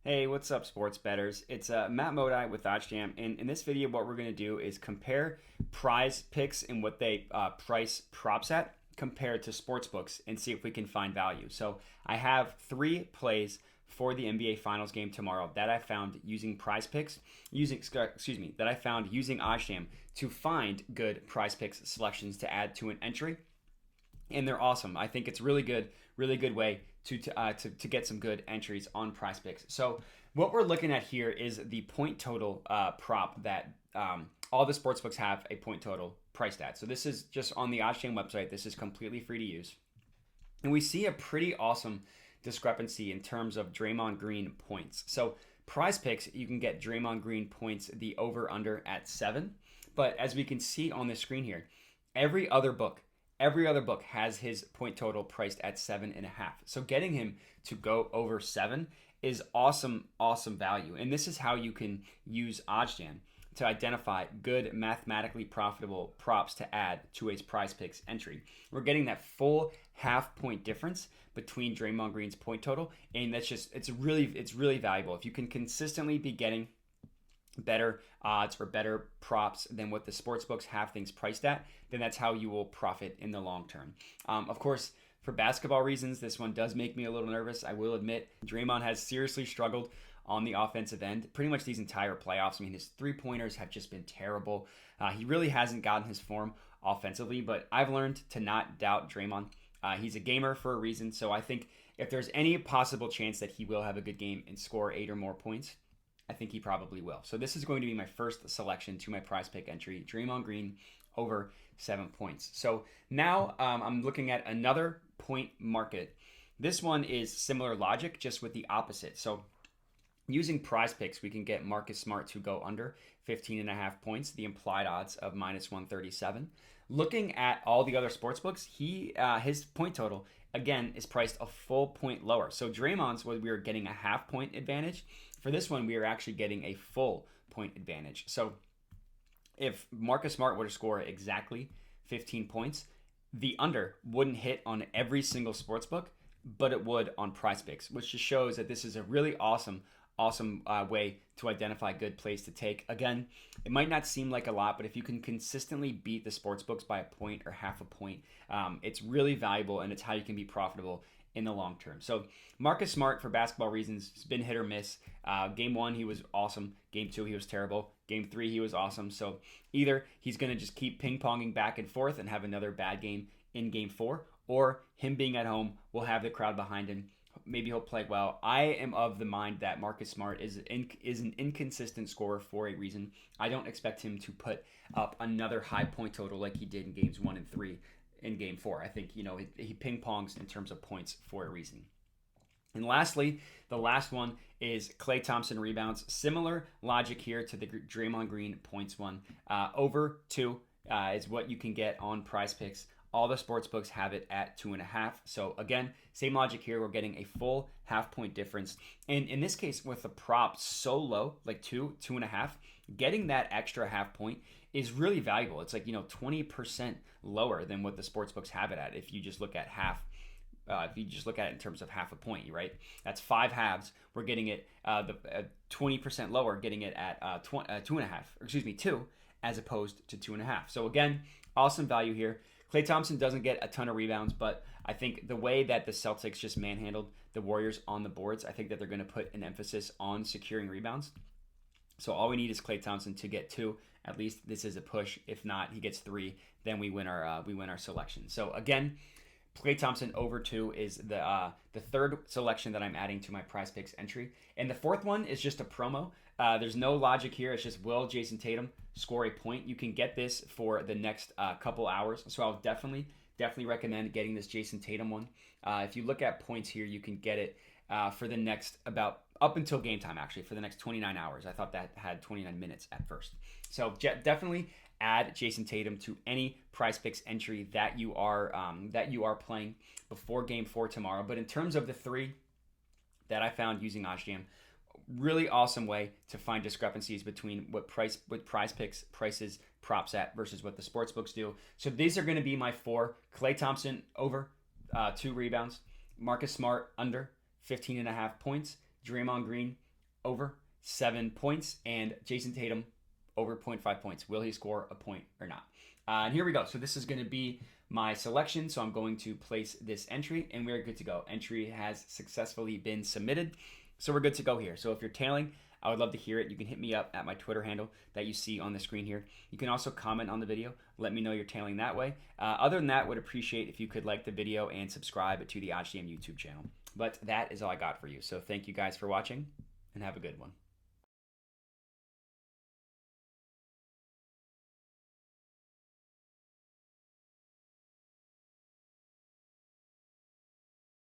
Hey, what's up, sports betters? It's Matt Modi with OddsJam, and in this video, what we're going to do is compare prize picks and what they price props at compared to sports books and see if we can find value. So I have three plays for the NBA Finals game tomorrow that I found using PrizePicks, that I found using OddsJam to find good PrizePicks selections to add to an entry, and they're awesome. I think it's really good way to get some good entries on PrizePicks. So what we're looking at here is the point total prop that all the sportsbooks have a point total priced at. So this is just on the OddsJam website. This is completely free to use, and we see a pretty awesome discrepancy in terms of Draymond Green points. So PrizePicks, you can get Draymond Green points the over under at 7, but as we can see on the screen here, every other book has his point total priced at 7.5. So getting him to go over 7 is awesome value. And this is how you can use OddsJam to identify good mathematically profitable props to add to a PrizePicks entry. We're getting that full half point difference between Draymond Green's point total, and it's really valuable. If you can consistently be getting better odds or better props than what the sports books have things priced at, then that's how you will profit in the long term. Of course, for basketball reasons, this one does make me a little nervous. I will admit, Draymond has seriously struggled on the offensive end pretty much these entire playoffs. I mean, his three-pointers have just been terrible. He really hasn't gotten his form offensively, but I've learned to not doubt Draymond. He's a gamer for a reason, so I think if there's any possible chance that he will have a good game and score 8 or more points, I think he probably will. So this is going to be my first selection to my prize pick entry, Draymond Green over 7 points. So now I'm looking at another point market. This one is similar logic, just with the opposite. So using prize picks, we can get Marcus Smart to go under 15.5 points, the implied odds of -137. Looking at all the other sports books, his point total, again, is priced a full point lower. So Draymond's, we are getting a half point advantage. For this one, we are actually getting a full point advantage. So if Marcus Smart were to score exactly 15 points, the under wouldn't hit on every single sports book, but it would on PrizePicks, which just shows that this is a really awesome way to identify good plays to take. Again, it might not seem like a lot, but if you can consistently beat the sports books by a point or half a point, it's really valuable, and it's how you can be profitable in the long term. So Marcus Smart, for basketball reasons, has been hit or miss. Game 1, he was awesome. Game 2, he was terrible. Game 3, he was awesome. So either he's going to just keep ping-ponging back and forth and have another bad game in Game 4, or him being at home will have the crowd behind him. Maybe he'll play well. I am of the mind that Marcus Smart is an inconsistent scorer for a reason. I don't expect him to put up another high point total like he did in Games 1 and 3 in Game 4. I think, he ping-pongs in terms of points for a reason. And lastly, the last one is Klay Thompson rebounds. Similar logic here to the Draymond Green points one. Over 2 is what you can get on PrizePicks. All the sports books have it at 2.5. So again, same logic here. We're getting a full half point difference. And in this case, with the prop so low, like 2.5, getting that extra half point is really valuable. It's like, 20% lower than what the sports books have it at. If you just look at half, if you just look at it in terms of half a point, right? That's 5 halves. We're getting it 20% lower, getting it at 2, as opposed to 2.5. So again, awesome value here. Klay Thompson doesn't get a ton of rebounds, but I think the way that the Celtics just manhandled the Warriors on the boards, I think that they're going to put an emphasis on securing rebounds. So all we need is Klay Thompson to get 2. At least this is a push. If not, he gets 3. Then we win our selection. So again, Klay Thompson over 2 is the third selection that I'm adding to my PrizePicks entry. And the fourth one is just a promo. There's no logic here. It's just, will Jason Tatum score a point? You can get this for the next couple hours. So I'll definitely recommend getting this Jason Tatum one. If you look at points here, you can get it for the next about up until game time, actually, for the next 29 hours. I thought that had 29 minutes at first. So definitely add Jason Tatum to any PrizePicks entry that you are playing before Game 4 tomorrow. But in terms of the 3 that I found using OddsJam, really awesome way to find discrepancies between what PrizePicks prices props at versus what the sports books do. So these are going to be my 4: Klay Thompson over 2 rebounds, Marcus Smart under 15.5 points, Draymond Green over 7 points, and Jason Tatum over 0.5 points. Will he score a point or not? And here we go. So this is going to be my selection. So I'm going to place this entry, and we're good to go. Entry has successfully been submitted. So we're good to go here. So if you're tailing, I would love to hear it. You can hit me up at my Twitter handle that you see on the screen here. You can also comment on the video. Let me know you're tailing that way. Other than that, would appreciate if you could like the video and subscribe to the OddsJam YouTube channel. But that is all I got for you. So thank you guys for watching, and have a good one.